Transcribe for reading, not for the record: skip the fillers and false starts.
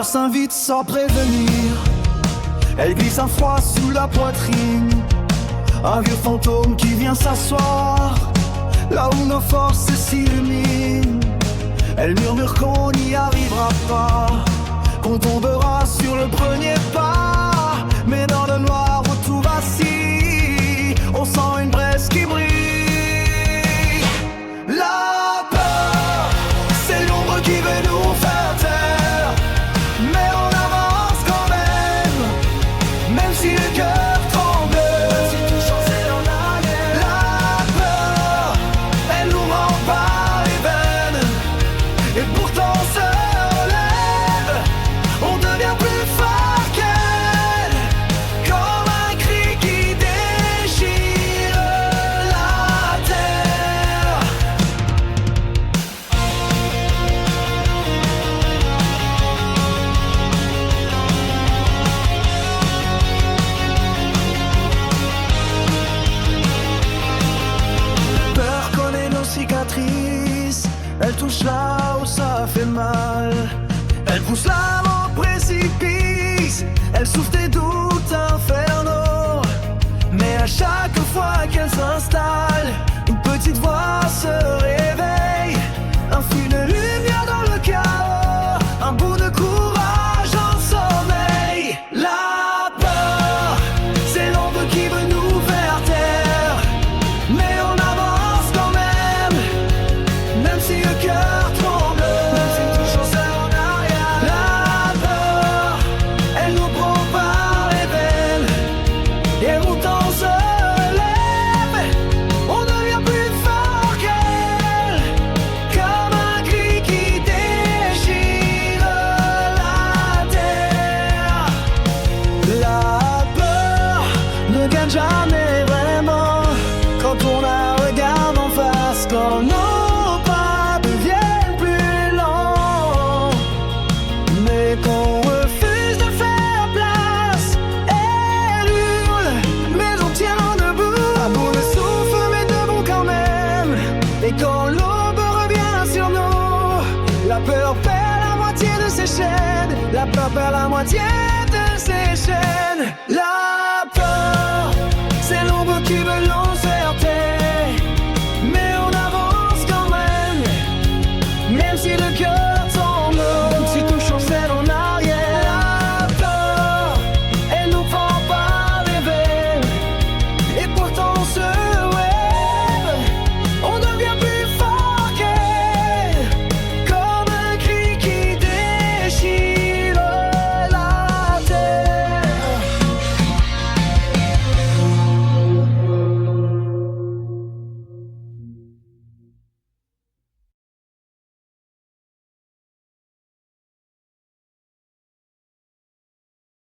peur s'invite sans prévenir. Elle glisse un froid sous la poitrine. Un vieux fantôme qui vient s'asseoir là où nos forces s'illuminent. Elle murmure qu'on n'y arrivera pas, qu'on tombera sur le premier pas. Mais dans le noir où tout vacille, on sent une braise qui brille. La peur, c'est l'ombre qui veut nous faire taire. Mais on avance quand même si le cœur tremble. Si tout changeait en arrière. La peur, elle nous rend par les veines. Et pourtant on se relève, on devient plus fort qu'elle. Comme un cri qui déchire la terre. Peur connaît nos cicatrices, elle touche là où ça fait mal. Elle pousse l'âme au précipice, elle souffle des doutes infernaux. Mais à chaque fois qu'elle s'installe, une petite voix se réveille. Un fil de lumière dans le chaos, un bout de courage en sommeil. La peur, c'est l'ombre qui veut nous faire taire. Mais on avance quand même si le cœur tremble. Même si tout change en arrière. La peur, elle nous prend par les veines. Et pourtant on se relève, on devient plus fort qu'elle. Comme un cri qui déchire la terre. La peur ne gagne jamais vraiment quand on la regarde en face. Quand nos pas deviennent plus lents, mais qu'on refuse de faire place. Elle hurle, mais on tient debout. À bout de souffle, mais debout quand même. Et quand l'aube revient sur nous, la peur perd la moitié de ses chaînes. La peur perd la moitié